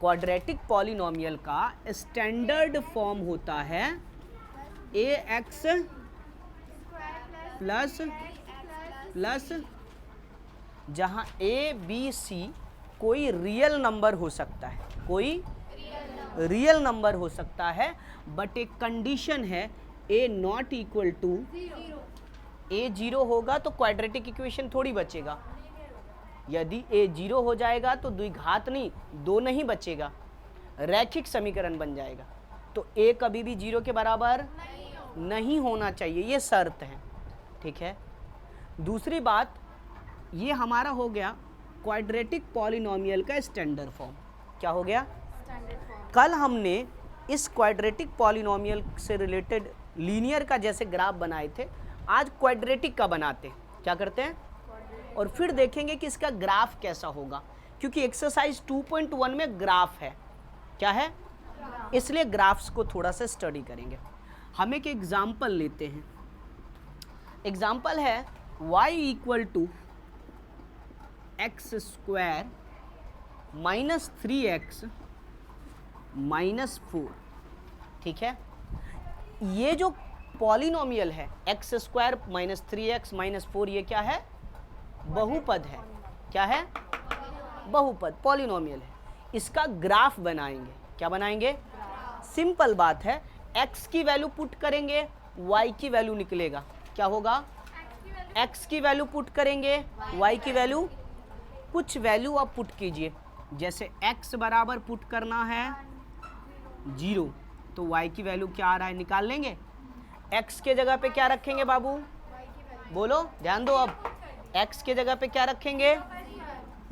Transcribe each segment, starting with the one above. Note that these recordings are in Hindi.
क्वाड्रेटिक पॉलिनोमियल का स्टैंडर्ड फॉर्म होता है ax प्लस प्लस, जहाँ a b c कोई रियल नंबर हो सकता है, कोई रियल नंबर हो सकता है, बट एक कंडीशन है a not equal to, a zero होगा तो क्वाड्रेटिक इक्वेशन थोड़ी बचेगा। यदि a जीरो हो जाएगा तो द्विघात नहीं, दो नहीं बचेगा, रैखिक समीकरण बन जाएगा। तो a कभी भी जीरो के बराबर नहीं होना चाहिए, ये शर्त है, ठीक है। दूसरी बात, ये हमारा हो गया क्वाड्रेटिक पॉलिनोमियल का स्टैंडर्ड फॉर्म। क्या हो गया? कल हमने इस क्वाड्रेटिक पॉलिनोमियल से रिलेटेड लीनियर का जैसे ग्राफ बनाए थे, आज क्वाड्रेटिक का बनाते हैं। क्या करते हैं? और फिर देखेंगे कि इसका ग्राफ कैसा होगा, क्योंकि एक्सरसाइज 2.1 में ग्राफ है। क्या है? इसलिए ग्राफ्स को थोड़ा सा स्टडी करेंगे। हम एक एग्जाम्पल लेते हैं। एग्जाम्पल है y equal to x square minus 3x minus 4, ठीक है। ये जो पॉलिनोमियल है x square minus 3x minus 4, ये क्या है? बहुपद है। क्या है? बहुपद, पॉलिनोमियल है। इसका ग्राफ बनाएंगे। क्या बनाएंगे? सिंपल बात है, x की वैल्यू पुट करेंगे, y की वैल्यू निकलेगा। क्या होगा? x की वैल्यू पुट करेंगे, y की वैल्यू, कुछ वैल्यू आप पुट कीजिए। जैसे x बराबर पुट करना है 0, तो y की वैल्यू क्या आ रहा है निकाल लेंगे। x के जगह पे क्या रखेंगे बाबू? बोलो, ध्यान दो। अब x के जगह पे क्या रखेंगे?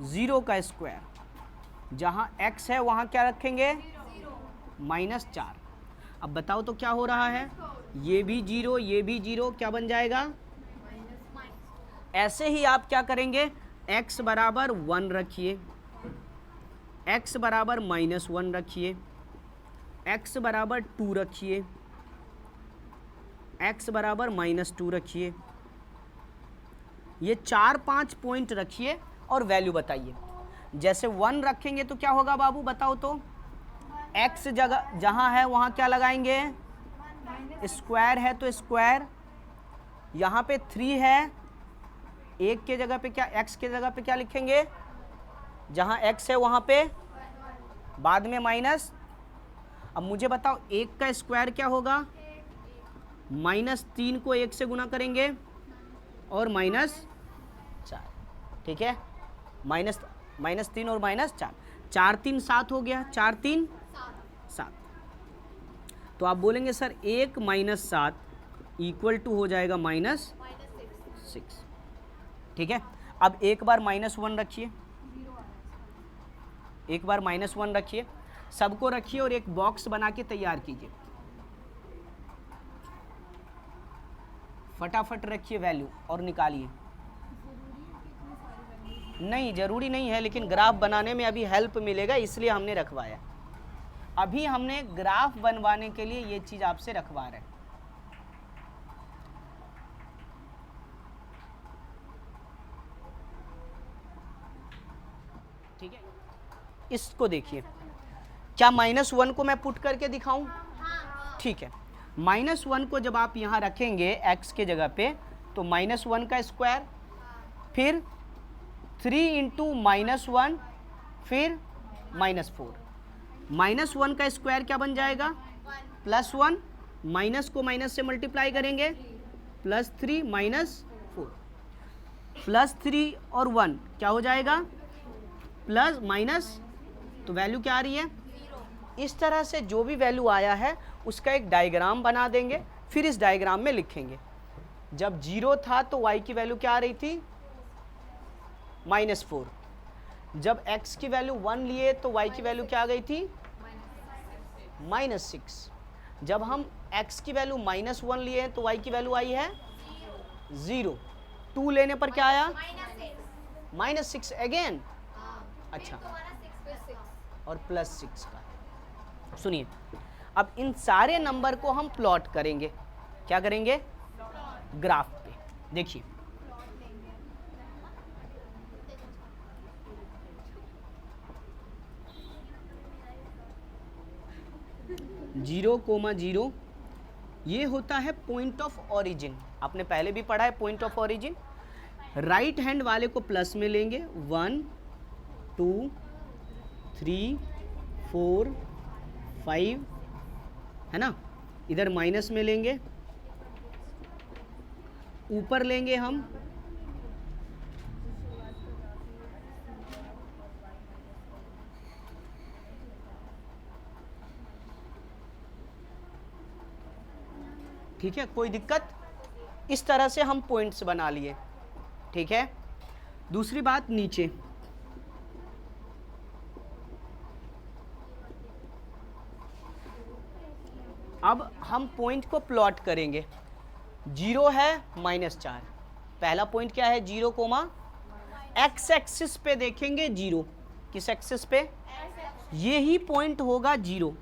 0 का स्क्वायर। जहाँ x है वहाँ क्या रखेंगे? माइनस 4। अब बताओ तो क्या हो रहा है? ये भी 0, ये भी 0, क्या बन जाएगा? ऐसे ही आप क्या करेंगे? x बराबर 1 रखिए, x बराबर माइनस 1 रखिए, x बराबर 2 रखिए, x बराबर माइनस 2 रखिए। ये 4-5 पॉइंट रखिए और वैल्यू बताइए। जैसे 1 रखेंगे तो क्या होगा बाबू, बताओ तो? x जगह जहाँ है वहाँ क्या लगाएंगे? स्क्वायर है तो स्क्वायर। यहाँ पे 3 है, एक के जगह पे क्या, x के जगह पे क्या लिखेंगे? जहाँ x है वहाँ पे बाद में माइनस। अब मुझे बताओ 1 का स्क्वायर क्या होगा? माइनस 3 को 1 से गुना करेंगे और माइनस 4, ठीक है। माइनस 3 और माइनस 4, 4 3 7 हो गया, 4 3 7। तो आप बोलेंगे सर 1 माइनस 7 इक्वल टू हो जाएगा माइनस 6, ठीक है। अब एक बार माइनस 1 रखिए, एक बार माइनस 1 रखिए, सबको रखिए और एक बॉक्स बना के तैयार कीजिए। फटाफट रखिए वैल्यू और निकालिए। नहीं, जरूरी नहीं है, लेकिन ग्राफ बनाने में अभी हेल्प मिलेगा, इसलिए हमने रखवाया। अभी हमने ग्राफ बनवाने के लिए ये चीज आपसे रखवा रहे हैं। ठीक है, इसको देखिए। क्या -1 को मैं पुट करके दिखाऊं? ठीक है। -1 को जब आप यहाँ रखेंगे x के जगह पे, तो -1 का स्क्वायर, फिर 3 इंटू -1, फिर -4। -1 का स्क्वायर क्या बन जाएगा? +1, माइनस को माइनस से मल्टीप्लाई करेंगे, +3 -4, +3 और 1 क्या हो जाएगा? प्लस माइनस, तो वैल्यू क्या आ रही है? इस तरह से जो भी वैल्यू आया है उसका एक डायग्राम बना देंगे, फिर इस डायग्राम में लिखेंगे। जब 0 था तो y की वैल्यू क्या आ रही थी? -4। जब x की वैल्यू 1 लिए तो y की वैल्यू क्या आ गई थी? -6। जब हम x की वैल्यू -1 लिए तो y की वैल्यू आई है 0। 2 लेने पर क्या आया? -6 अगेन। अच्छा, और +6 का। सुनिए, अब इन सारे नंबर को हम प्लॉट करेंगे। क्या करेंगे? ग्राफ पे। देखिए, 0,0 ये होता है पॉइंट ऑफ ओरिजिन। आपने पहले भी पढ़ा है point of origin. Right hand वाले को प्लस में लेंगे, 1 2 3 4 5, है ना। इधर माइनस में लेंगे, ऊपर लेंगे हम ठीक है, कोई दिक्कत। इस तरह से हम पॉइंट्स बना लिए, ठीक है। दूसरी बात, नीचे अब हम पॉइंट को प्लॉट करेंगे। 0 है -4, पहला पॉइंट क्या है 0, एक्स एक्सिस पे देखेंगे 0, किस एक्सिस पे, ये ही पॉइंट होगा 0।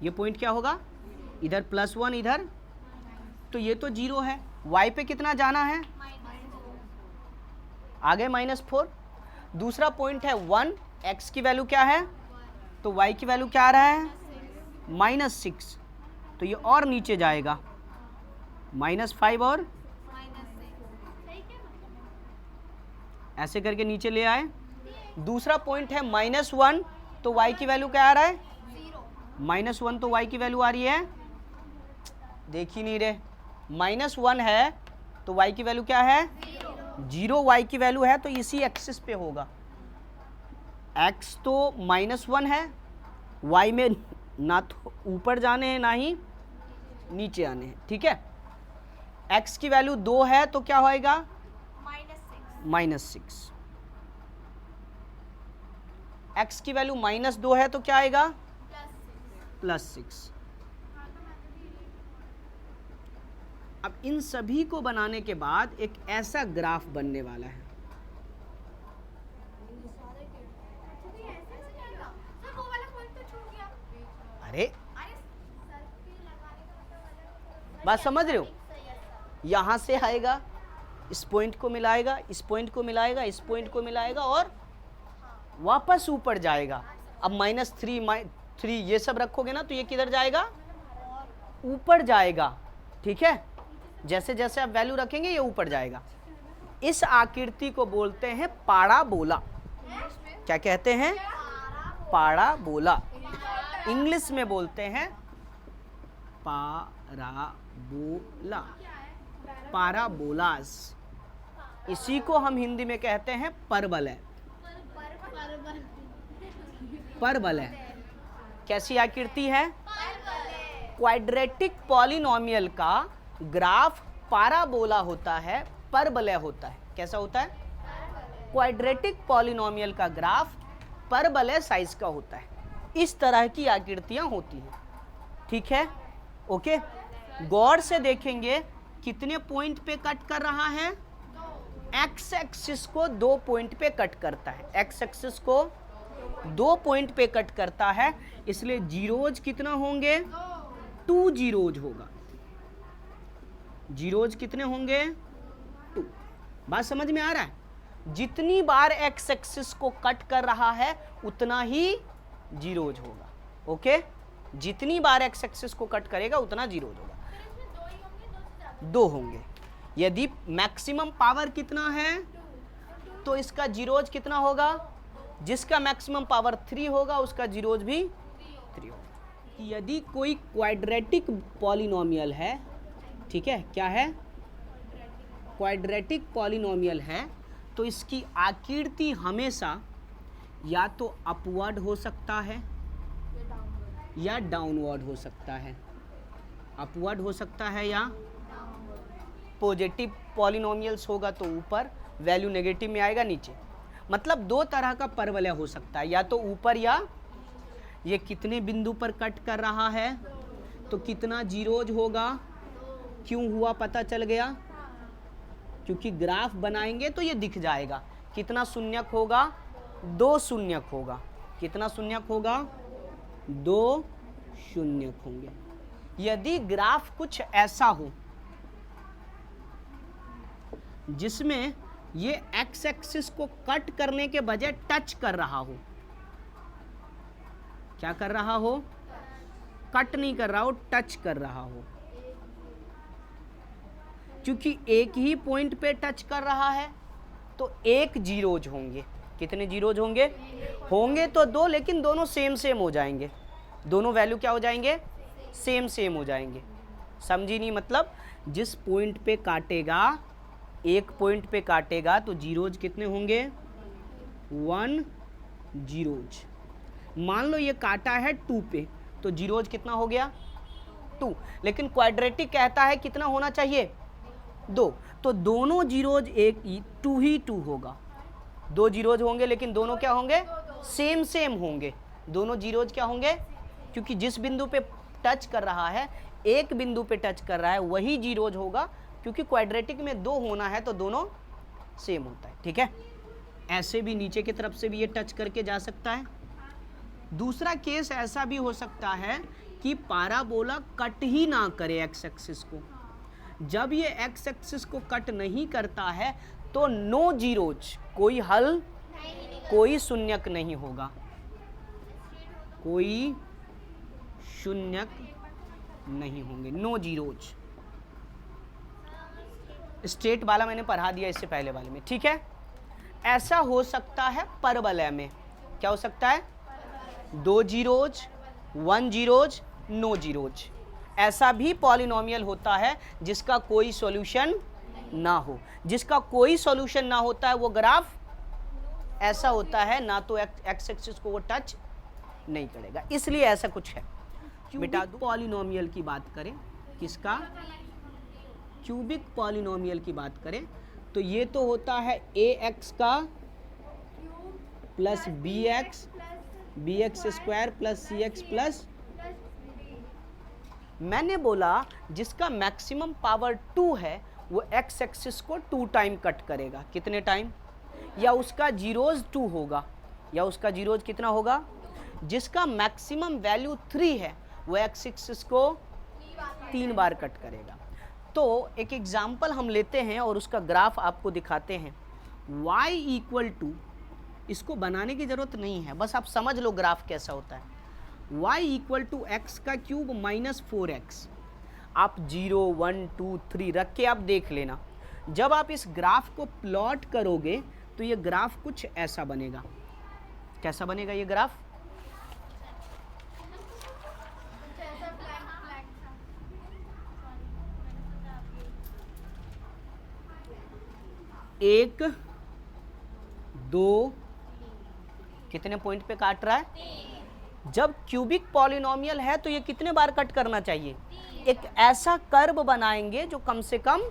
ये पॉइंट क्या होगा, इधर +1 इधर, तो ये तो 0 है। y पे कितना जाना है, आगे -4। दूसरा पॉइंट है 1, x की वैल्यू क्या है, तो y की वैल्यू क्या आ रहा है -6, तो ये और नीचे जाएगा -5 और ऐसे करके नीचे ले आए। दूसरा पॉइंट है -1, तो y की वैल्यू क्या आ रहा है, -1, तो y की वैल्यू आ रही है, देख ही नहीं रहे, -1 है तो y की वैल्यू क्या है 0, y की वैल्यू है तो इसी एक्सिस पे होगा। x तो -1 है, y में ना तो ऊपर जाने हैं ना ही नीचे आने हैं, ठीक है। x की वैल्यू 2 है तो क्या होएगा -6, x की वैल्यू -2 है तो क्या आएगा +6। अब इन सभी को बनाने के बाद एक ऐसा ग्राफ बनने वाला है। अरे बात समझ रहे हो, यहां से आएगा, इस पॉइंट को मिलाएगा, इस पॉइंट को मिलाएगा, इस पॉइंट को मिलाएगा और वापस ऊपर जाएगा। अब -3 ये सब रखोगे ना तो ये किधर जाएगा, ऊपर जाएगा, ठीक है। जैसे जैसे आप वैल्यू रखेंगे ये ऊपर जाएगा। इस आकृति को बोलते हैं पाराबोला। क्या कहते हैं, पाराबोला। इंग्लिश में बोलते हैं पाराबोला, पाराबोलास। इसी को हम हिंदी में कहते हैं परवलय, परवलय। कैसी आकृति है, क्वाड्रेटिक पॉलिनोमियल का ग्राफ पाराबोला होता है, परवलय होता है। कैसा होता है, क्वाड्रेटिक पॉलिनोमियल का ग्राफ परवलय साइज का होता है। इस तरह की आकृतियां होती हैं, ठीक है, ओके। गौर से देखेंगे कितने पॉइंट पे कट कर रहा है, एक्स एक्सिस को 2 पॉइंट पे कट करता है, एक्स एक्सिस को 2 पॉइंट पे कट करता है, इसलिए जीरोज कितना होंगे, 2 जीरोज होगा। जीरोज कितने होंगे, 2। बात समझ में आ रहा है, जितनी बार एक्स एक्सिस को कट कर रहा है उतना ही जीरोज होगा, ओके। जितनी बार एक्स एक्सिस को कट करेगा उतना जीरोज होगा, 2 होंगे। यदि मैक्सिमम पावर कितना है तो इसका जीरोज कितना होगा, जिसका मैक्सिमम पावर 3 होगा उसका जीरोज भी 3 होगा। यदि कोई क्वाड्रेटिक पॉलिनोमियल है, ठीक है, क्या है, क्वाड्रेटिक पॉलिनोमियल है, तो इसकी आकृति हमेशा या तो अपवर्ड हो सकता है या डाउनवर्ड हो सकता है। अपवर्ड हो सकता है या पॉजिटिव पॉलिनोमियल्स होगा तो ऊपर, वैल्यू नेगेटिव में आएगा नीचे। मतलब 2 तरह का परवलय हो सकता है, या तो ऊपर या, ये कितने बिंदु पर कट कर रहा है तो कितना जीरोज होगा, क्यों हुआ पता चल गया, क्योंकि ग्राफ बनाएंगे तो ये दिख जाएगा। कितना शून्यक होगा, 2 शून्यक होगा। कितना शून्यक होगा, 2 शून्यक होंगे। यदि ग्राफ कुछ ऐसा हो जिसमें ये एक्स एक्सिस को कट करने के बजाय टच कर रहा हो, क्या कर रहा हो, कट नहीं कर रहा हो, टच कर रहा हो। क्योंकि एक ही पॉइंट पे टच कर रहा है तो एक जीरोज होंगे। कितने जीरोज होंगे? होंगे तो दो, लेकिन दोनों सेम सेम हो जाएंगे। दोनों वैल्यू क्या हो जाएंगे? सेम सेम हो जाएंगे। समझी नहीं? मतलब जिस पॉइंट पे काटेगा, एक पॉइंट पे काटेगा तो जीरोज कितने होंगे? 1 जीरोज। मान लो ये काटा है 2 पे, तो जीरोज कितना हो गया? 2। लेकिन क्वाड्रेटिक कहता है कितना होना चाहिए? 2। तो दोनों जीरोज एक 2 ही 2 होगा। 2 जीरोज होंगे, लेकिन दोनों क्या होंगे? सेम सेम होंगे। दोनों जीरोज क्या होंगे? क्योंकि जिस बिंदु पे टच कर रहा है, एक बिंदु पे टच कर रहा है, वही जीरोज होगा। क्योंकि क्वाड्रेटिक में 2 होना है तो दोनों सेम होता है। ठीक है? ऐसे भी नीचे की तरफ से भी ये टच करके जा सकता है। दूसरा केस ऐसा भी हो सकता है कि पाराबोला कट ही ना करे एक्स एक्सिस को। जब ये एक्स एक्सिस को कट नहीं करता है तो नो जीरोज, कोई हल, कोई शून्यक नहीं होगा। कोई शून्यक नहीं होंगे, नो जीरोज। स्ट्रेट वाला मैंने पढ़ा दिया इससे पहले वाले में। ठीक है? ऐसा हो सकता है परवलय में। क्या हो सकता है? 2 जीरोज, 1 जीरोज, नो जीरोज। ऐसा भी पॉलिनोमियल होता है जिसका कोई सॉल्यूशन ना हो। जिसका कोई सॉल्यूशन ना होता है वो ग्राफ ऐसा होता है, ना तो एक्स एक्सिस को वो टच नहीं करेगा, इसलिए ऐसा कुछ है। बेटा पॉलिनोमियल की बात करें, किसका? क्यूबिक पॉलिनोमियल की बात करें तो ये तो होता है ax का plus bx square plus cx plus, मैंने बोला जिसका मैक्सिमम पावर 2 है वो x एक्सिस को 2 टाइम कट करेगा। कितने टाइम? या उसका जीरोज 2 होगा, या उसका जीरोज कितना होगा? जिसका मैक्सिमम वैल्यू 3 है वो x एक्सिस को 3 बार कट करेगा। तो एक एग्जाम्पल हम लेते हैं और उसका ग्राफ आपको दिखाते हैं। y इक्वल टू, इसको बनाने की ज़रूरत नहीं है, बस आप समझ लो ग्राफ कैसा होता है। y इक्वल टू एक्स का क्यूब माइनस 4x। आप 0, 1, 2, 3 रख के आप देख लेना। जब आप इस ग्राफ को प्लॉट करोगे तो ये ग्राफ कुछ ऐसा बनेगा। कैसा बनेगा ये ग्राफ? एक, 2, कितने पॉइंट पे काट रहा है? जब क्यूबिक पॉलिनोमियल है तो ये कितने बार कट करना चाहिए? एक ऐसा कर्व बनाएंगे जो कम से कम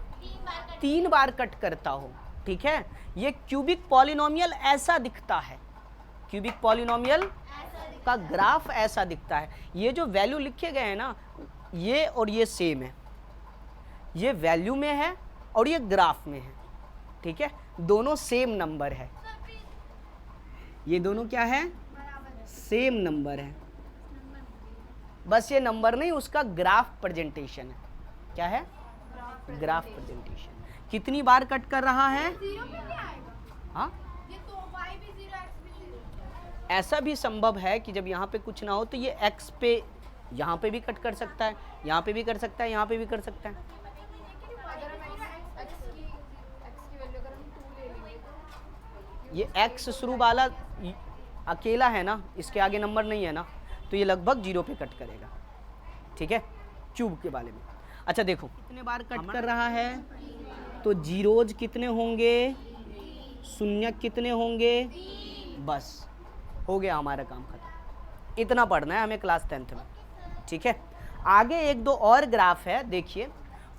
3 बार कट करता हो। ठीक है? ये क्यूबिक पॉलिनोमियल ऐसा दिखता है। क्यूबिक पॉलिनोमियल का ग्राफ ऐसा दिखता है। ये जो वैल्यू लिखे गए हैं ना, ये और ये सेम है। ये वैल्यू में है और ये ग्राफ में है। ठीक है? दोनों सेम नंबर है। ये दोनों क्या है? सेम नंबर है। बस ये नंबर नहीं, उसका ग्राफ प्रेजेंटेशन है। क्या है? Graph presentation. कितनी बार कट कर रहा है? हाँ, ऐसा भी संभव है कि जब यहाँ पे कुछ ना हो तो ये x पे यहाँ पे भी कट कर सकता है, यहाँ पे भी कर सकता है, यहाँ पे भी कर सकता है। ये x शुरू वाला अकेला है ना, इसके आगे नंबर नहीं है ना, तो ये लगभग 0 पे कट करेगा। ठीक है? क्यूब के बारे में। अच्छा देखो कितने बार कट कर रहा है, तो जीरोज कितने होंगे, शून्यक कितने होंगे, बस हो गया हमारा काम खत्म। इतना पढ़ना है हमें क्लास 10th में। ठीक है? आगे एक दो और ग्राफ है, देखिए।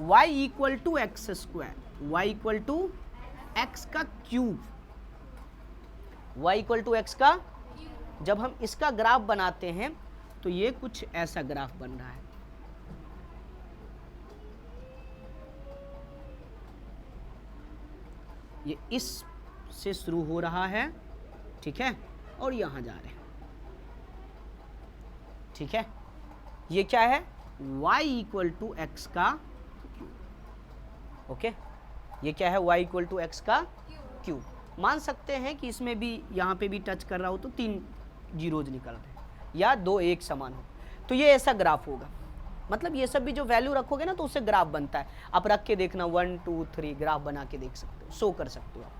y equal to x square, y equal to x का cube, y equal to x का, जब हम इसका ग्राफ बनाते हैं तो ये कुछ ऐसा ग्राफ बन रहा है। ये इस से शुरू हो रहा है, ठीक है, और यहां जा रहे हैं। ठीक है? ये क्या है? y इक्वल टू एक्स का क्यूब। ओके? ये क्या है? y इक्वल टू एक्स का क्यूब। मान सकते हैं कि इसमें भी यहाँ पे भी टच कर रहा हो तो 3 जीरोज निकल रहे हैं, या 2 एक समान हो। तो ये ऐसा ग्राफ होगा। मतलब ये सब भी जो वैल्यू रखोगे ना तो उससे ग्राफ बनता है। आप रख के देखना 1 2 3 ग्राफ बना के देख सकते हो, शो कर सकते हो आप।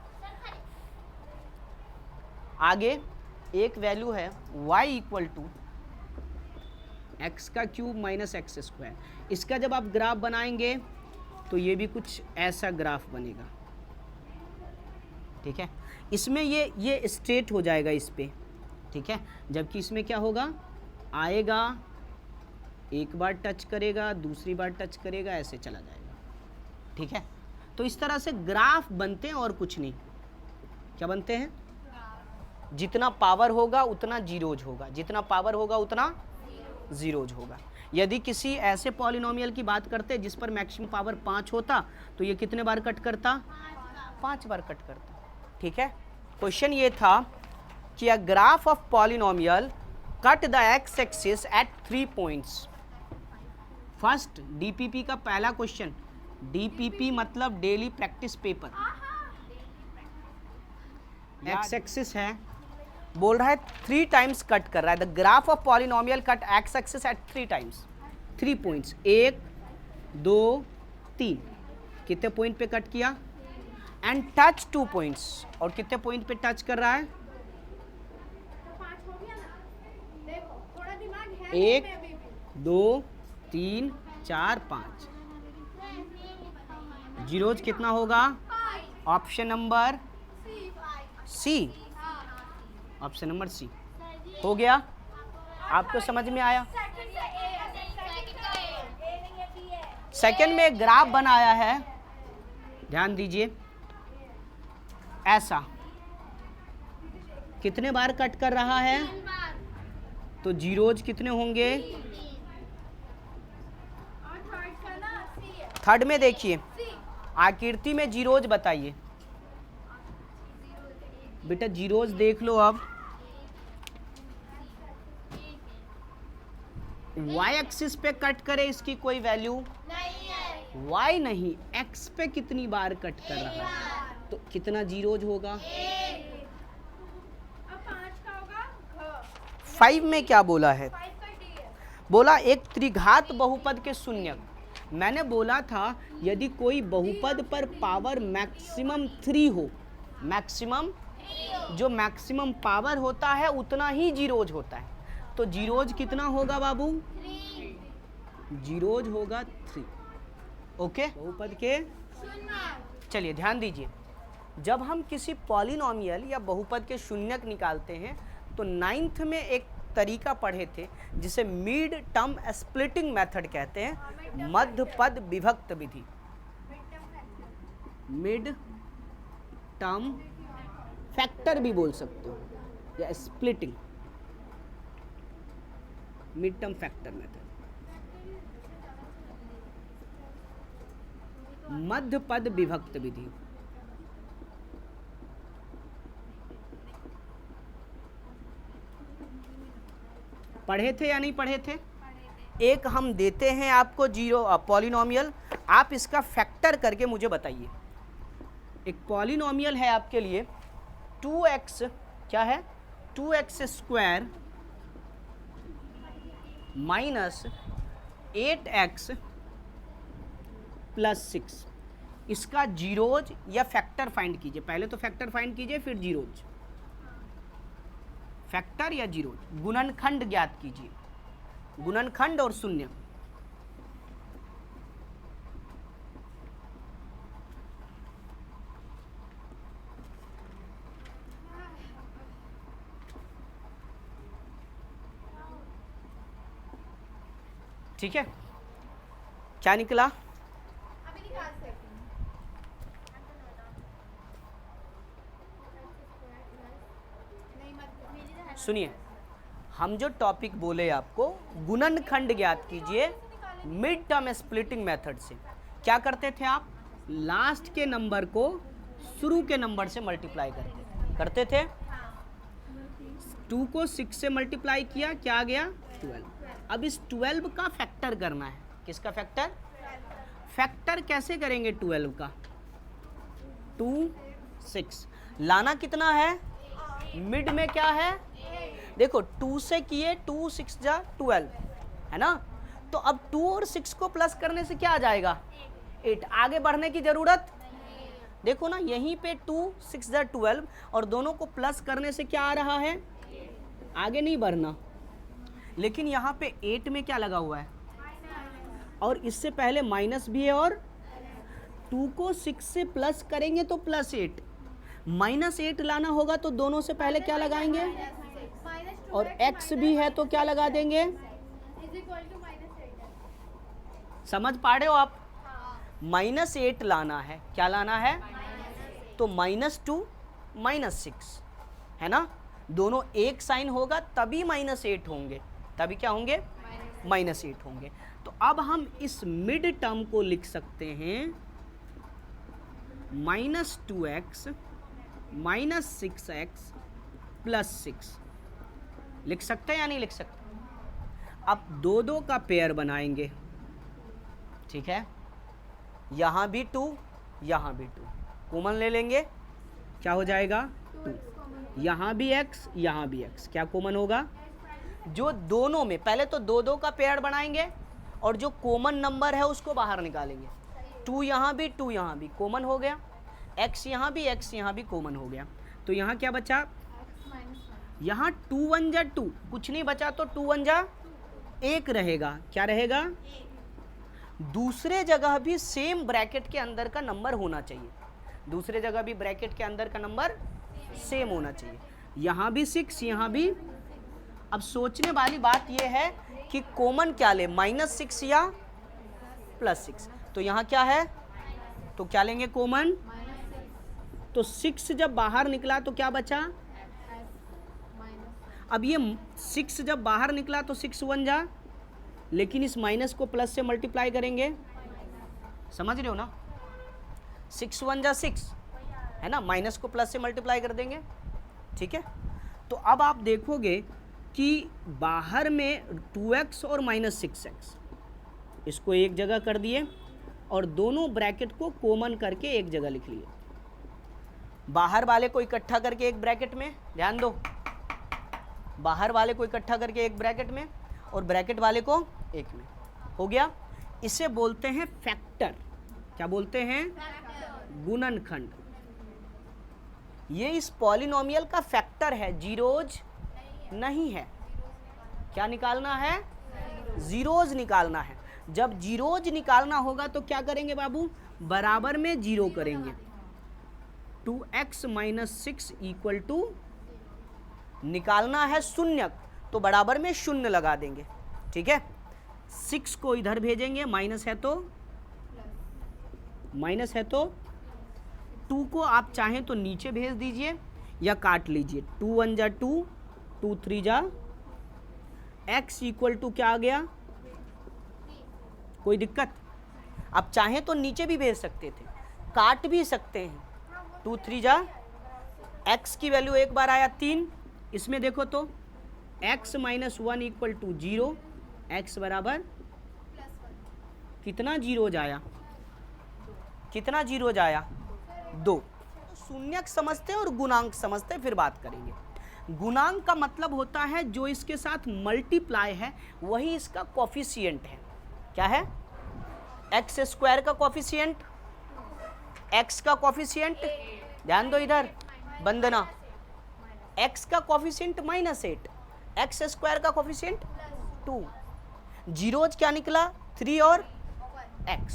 आगे एक वैल्यू है y इक्वल टू एक्स का क्यूब माइनस एक्स स्क्वायर। इसका जब आप ग्राफ बनाएंगे तो ये भी कुछ ऐसा ग्राफ बनेगा, ठीक है। इसमें ये स्ट्रेट हो जाएगा इस पे, ठीक है। जबकि इसमें क्या होगा, आएगा, एक बार टच करेगा, दूसरी बार टच करेगा, ऐसे चला जाएगा, ठीक है। तो इस तरह से ग्राफ बनते हैं और कुछ नहीं। क्या बनते हैं? जितना पावर होगा उतना जीरोज होगा, जितना पावर होगा उतना जीरोज होगा। यदि किसी ऐसे पॉलिनोमियल की बात करते जिस पर मैक्सिमम पावर 5 होता तो ये कितने बार कट करता? 5 बार कट करता, ठीक है। क्वेश्चन ये था कि a graph of polynomial cut the x axis at 3 points. First DPP का पहला क्वेश्चन, डीपीपी मतलब daily practice paper. X axis है, बोल रहा है 3 टाइम्स कट कर रहा है। The graph of polynomial cut x axis at 3 times, 3 points, 1 2 3। कितने पॉइंट पे कट किया? And touch 2 points. और कितने पॉइंट पे टच कर रहा है? 1 2 3 4 5। जीरोज कितना होगा? Option number C, option number C. हो गया? आपको समझ में आया? सेकंड में ग्राफ बनाया है, ध्यान दीजिए, ऐसा कितने बार कट कर रहा है? तो जीरोज कितने होंगे? थर्ड में देखिए, आकृति में जीरोज बताइए बेटा, जीरोज देख लो। अब y एक्सिस पे कट करे, इसकी कोई वैल्यू नहीं है। y नहीं, x पे कितनी बार कट कर रहा है? तो कितना जीरोज होगा? 5 में क्या बोला है? बोला एक त्रिघात बहुपद के शून्यक। मैंने बोला था यदि कोई बहुपद पर पावर मैक्सिमम 3 हो, मैक्सिमम, जो मैक्सिमम पावर होता है उतना ही जीरोज होता है। तो जीरोज कितना होगा बाबू? 3। जीरोज होगा 3, ओके। बहुपद के, चलिए ध्यान दीजिए, जब हम किसी पॉलिनोमियल या बहुपद के शून्यक निकालते हैं तो 9th में एक तरीका पढ़े थे जिसे मिड टर्म स्प्लिटिंग मेथड कहते हैं, मध्य पद विभक्त विधि। मिड टर्म फैक्टर भी बोल सकते हो या splitting, mid term factor method, मध्य पद विभक्त विधि। पढ़े थे या नहीं पढ़े थे? एक हम देते हैं आपको जीरो पॉलिनोमियल, आप इसका फैक्टर करके मुझे बताइए। एक पॉलिनोमियल है आपके लिए 2x, क्या है? 2x square minus 8x plus 6। इसका जीरोज या फैक्टर फाइंड कीजिए। पहले तो फैक्टर फाइंड कीजिए, फिर जीरोज। फैक्टर या जीरोज, गुणनखंड ज्ञात कीजिए, गुणनखंड और शून्य। ठीक है, क्या निकला? अभी निकाल सकते हैं। सुनिए, हम जो टॉपिक बोले आपको, गुणनखंड ज्ञात कीजिए मिड टर्म स्प्लिटिंग मेथड से। क्या करते थे आप? लास्ट के नंबर को शुरू के नंबर से मल्टीप्लाई करते थे। 2 को 6 से मल्टीप्लाई किया, क्या आ गया? 12। अब इस 12 का फैक्टर करना है। किसका फैक्टर? फैक्टर कैसे करेंगे 12 का? 2 6 लाना कितना है? मिड में क्या है? देखो 2 से किए, 2 6 जा 12, है ना। तो अब 2 और 6 को प्लस करने से क्या आ जाएगा 8, आगे बढ़ने की जरूरत देखो ना, यहीं पे 2 6 12 और दोनों को प्लस करने से क्या आ रहा है, आगे नहीं बढ़ना। लेकिन यहाँ पे 8 में क्या लगा हुआ है, और इससे पहले माइनस भी है, और 2 को 6 से प्लस करेंगे तो +8, -8 लाना होगा तो दोनों से पहले क्या लगाएंगे, और x भी है तो क्या लगा देंगे, समझ पा रहे हो आप। -8 लाना है, क्या लाना है, तो -2 -6 है ना, दोनों एक साइन होगा तभी -8 होंगे, तभी क्या होंगे -8 होंगे। तो अब हम इस मिड टर्म को लिख सकते हैं -2x -6x +6, लिख सकते हैं या नहीं लिख सकते। अब 2 का पेयर बनाएंगे, ठीक है, यहाँ भी 2 यहाँ भी 2 कॉमन ले लेंगे, क्या हो जाएगा 2, यहाँ भी x यहाँ भी x, क्या कॉमन होगा, जो दोनों में पहले तो 2 का पेयर बनाएंगे और जो कॉमन नंबर है उसको बाहर निकालेंगे, 2 यहाँ भी 2 यहाँ भी कॉमन हो गया, x यहाँ भी कॉमन हो गया। तो यहाँ क्या बचा, यहाँ 2 1 जा 2, कुछ नहीं बचा तो 2 1 जा 1 रहेगा, क्या रहेगा, दूसरे जगह भी सेम ब्रैकेट के अंदर का नंबर होना चाहिए, दूसरे जगह भी ब्रैकेट के अंदर का नंबर सेम होना चाहिए, यहाँ भी 6 यहाँ भी। अब सोचने वाली बात यह है कि कॉमन क्या ले, -6 या +6, तो यहाँ क्या है, तो क्या लेंगे कॉमन, तो 6 जब बाहर निकला तो क्या बचा, अब ये 6 जब बाहर निकला तो 6 1 जा, लेकिन इस माइनस को प्लस से मल्टीप्लाई करेंगे, समझ रहे हो ना, 6 1 जा 6 है ना, माइनस को प्लस से मल्टीप्लाई कर देंगे, ठीक है। तो अब आप देखोगे कि बाहर में 2x और -6x, इसको एक जगह कर दिए और दोनों ब्रैकेट को कॉमन करके एक जगह लिख लिए, बाहर वाले को इकट्ठा करके एक ब्रैकेट में, ध्यान दो, बाहर वाले को इकट्ठा करके एक ब्रैकेट में और ब्रैकेट वाले को एक में, हो गया। इसे बोलते हैं फैक्टर, क्या बोलते हैं, गुणनखंड। ये इस पॉलिनोमियल का फैक्टर है, जीरोज नहीं है, क्या निकालना है, जीरोज निकालना है। जब जीरोज निकालना होगा तो क्या करेंगे बाबू, बराबर में 0 करेंगे, 2x - 6 = निकालना है शून्यक, तो बराबर में 0 लगा देंगे, ठीक है। 6 को इधर भेजेंगे, माइनस है तो 2 को आप चाहें तो नीचे भेज दीजिए या काट लीजिए, 2 1 जा 2 2 3 जा, x = क्या आ गया, कोई दिक्कत, आप चाहें तो नीचे भी भेज सकते थे, काट भी सकते हैं, 2 3 जा, x की वैल्यू एक बार आया 3, इसमें देखो तो x - 1 = 0, x बराबर कितना जीरो जाया, कितना जीरो जाया, 2। शून्यक समझते हैं और गुणांक समझते हैं, फिर बात करेंगे। गुणांक का मतलब होता है जो इसके साथ मल्टीप्लाई है वही इसका कोफिशिएंट है, क्या है, x² का कोफिशिएंट, x का कोफिशिएंट, ध्यान दो इधर वंदना, x का कोफिशिएंट -8, x² का कोफिशिएंट 2, जीरोज क्या निकला 3 और x।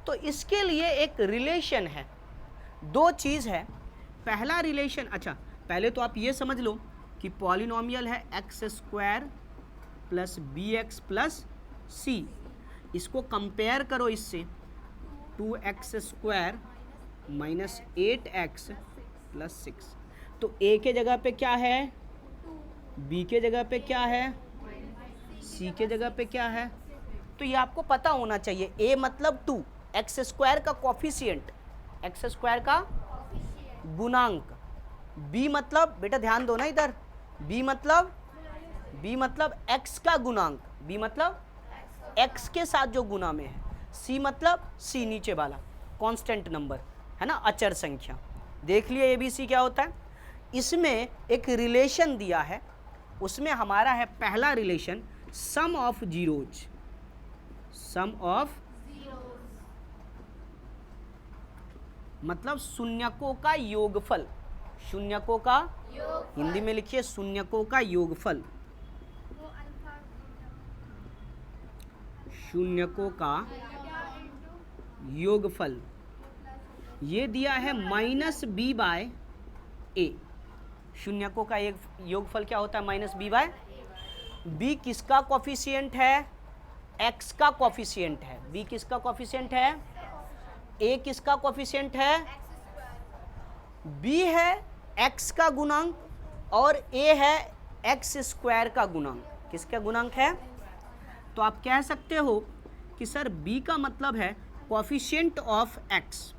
तो इसके लिए एक रिलेशन है, 2 चीज़ है, पहला रिलेशन, अच्छा पहले तो आप ये समझ लो कि पॉलिनोमियल है x² + bx + c, इसको कंपेयर करो इससे, 2x² - 8x + 6, तो a के जगह पे क्या है, b के जगह पे क्या है, c के जगह पे क्या है, तो ये आपको पता होना चाहिए। a मतलब 2, x² का कोफिशिएंट, x² का गुणांक, b मतलब, बेटा ध्यान दो ना इधर, b मतलब x का गुणांक, b मतलब x के साथ जो गुना में है, c मतलब c नीचे वाला कांस्टेंट नंबर है ना, अचर संख्या। देख लिए ABC क्या होता है, इसमें एक रिलेशन दिया है, उसमें हमारा है पहला relation sum of zeros, sum of मतलब शून्यकों का योगफल, शून्यकों का हिंदी में लिखिए शून्यकों का योगफल, वो अल्फा शून्यकों का योगफल ये दिया है -b/a। शून्यकों का एक योगफल क्या होता है? -b/a। b किसका कॉफिशिएंट है? x का कॉफिशिएंट है। b किसका कॉफिशिएंट है? a किसका कॉफिशिएंट है? b है x का गुणांक और a है x² का गुणांक। किसका गुणांक है? तो आप कह सकते हो कि सर b का मतलब है coefficient of x,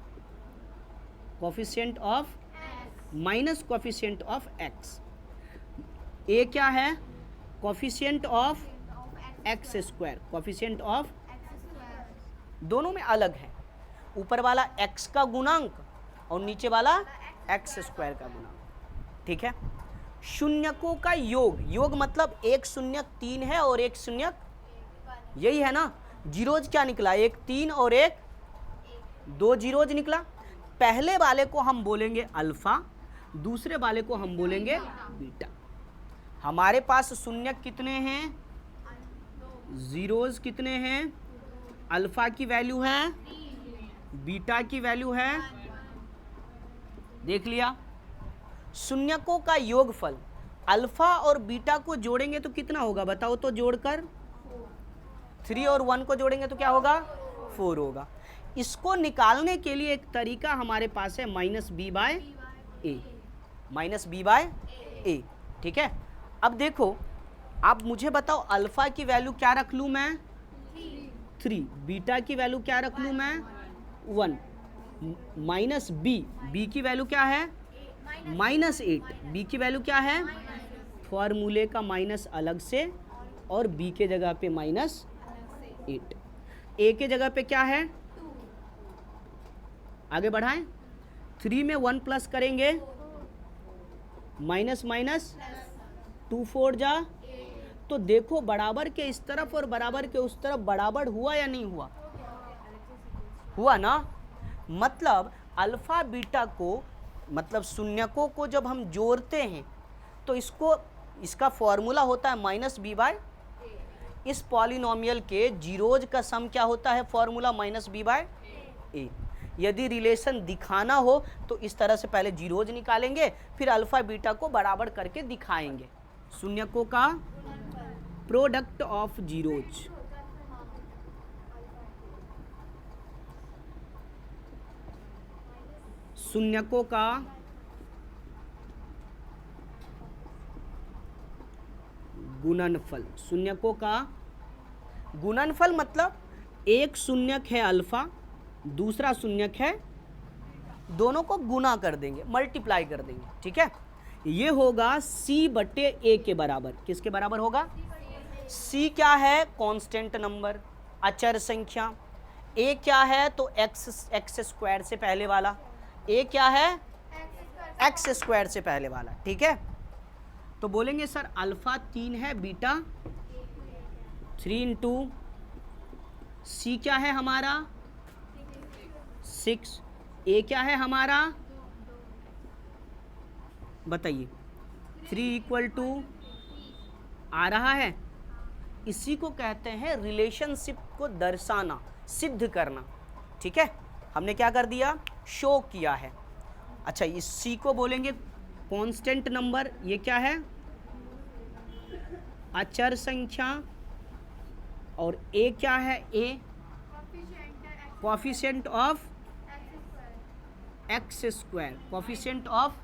coefficient of minus coefficient of x। a क्या है? Coefficient of x², coefficient of, दोनों में अलग है, ऊपर वाला x का गुणांक और नीचे वाला x² का गुणांक। ठीक है। शून्यकों का योग, योग मतलब एक शून्यक 3 है और एक शून्यक, यही है ना। जीरोज क्या निकला? एक 3 और एक 2 जीरोज निकला। पहले वाले को हम बोलेंगे अल्फा, दूसरे वाले को हम बोलेंगे बीटा। हमारे पास शून्यक कितने हैं? जीरोज कितने हैं? अल्फा की वैल्यू है, बीटा की वैल्यू है, देख लिया। शून्यकों का योगफल अल्फा और बीटा को जोड़ेंगे तो कितना होगा बताओ तो? जोड़कर 3 और 1 को जोड़ेंगे तो क्या होगा? 4 होगा। इसको निकालने के लिए एक तरीका हमारे पास है -b/a, -b/a। ठीक है। अब देखो, आप मुझे बताओ अल्फा की वैल्यू क्या रख लूँ मैं? 3। बीटा की वैल्यू क्या रख लूँ मैं? 1। -b की वैल्यू क्या है? -8। b की वैल्यू क्या है? फॉर्मूले का माइनस अलग से और b के जगह पे -8। a के जगह पे क्या है? आगे बढ़ाएं। 3 में 1 प्लस करेंगे, माइनस माइनस 2 4 जा, तो देखो बराबर के इस तरफ और बराबर के उस तरफ बराबर हुआ या नहीं हुआ? हुआ ना। मतलब अल्फा बीटा को, मतलब शून्यकों को जब हम जोड़ते हैं तो इसका फॉर्मूला होता है -b/a। इस पॉलिनोमियल के जीरोज का सम क्या होता है? Formula -b/a। यदि रिलेशन दिखाना हो तो इस तरह से पहले जीरोज निकालेंगे, फिर अल्फा बीटा को बराबर करके दिखाएंगे। शून्यकों का प्रोडक्ट ऑफ जीरोज, शून्यकों का गुणनफल, शून्यकों का गुणनफल मतलब एक शून्यक है अल्फा, दूसरा शून्यक है, दोनों को गुना कर देंगे, मल्टीप्लाई कर देंगे। ठीक है। ये होगा c/a के बराबर। किसके बराबर होगा? c क्या है? कांस्टेंट नंबर, अचर संख्या। a क्या है? तो x² से पहले वाला। a क्या है? x² से पहले वाला। ठीक है। तो बोलेंगे सर अल्फा 3 है, बीटा 3 × c क्या है हमारा? 6। a क्या है हमारा? बताइए। 3 = आ रहा है। इसी को कहते हैं रिलेशनशिप को दर्शाना, सिद्ध करना। ठीक है। हमने क्या कर दिया? शो किया है। अच्छा, इस c को बोलेंगे कांस्टेंट नंबर। ये क्या है? अचर संख्या। और a क्या है? a coefficient of x², coefficient of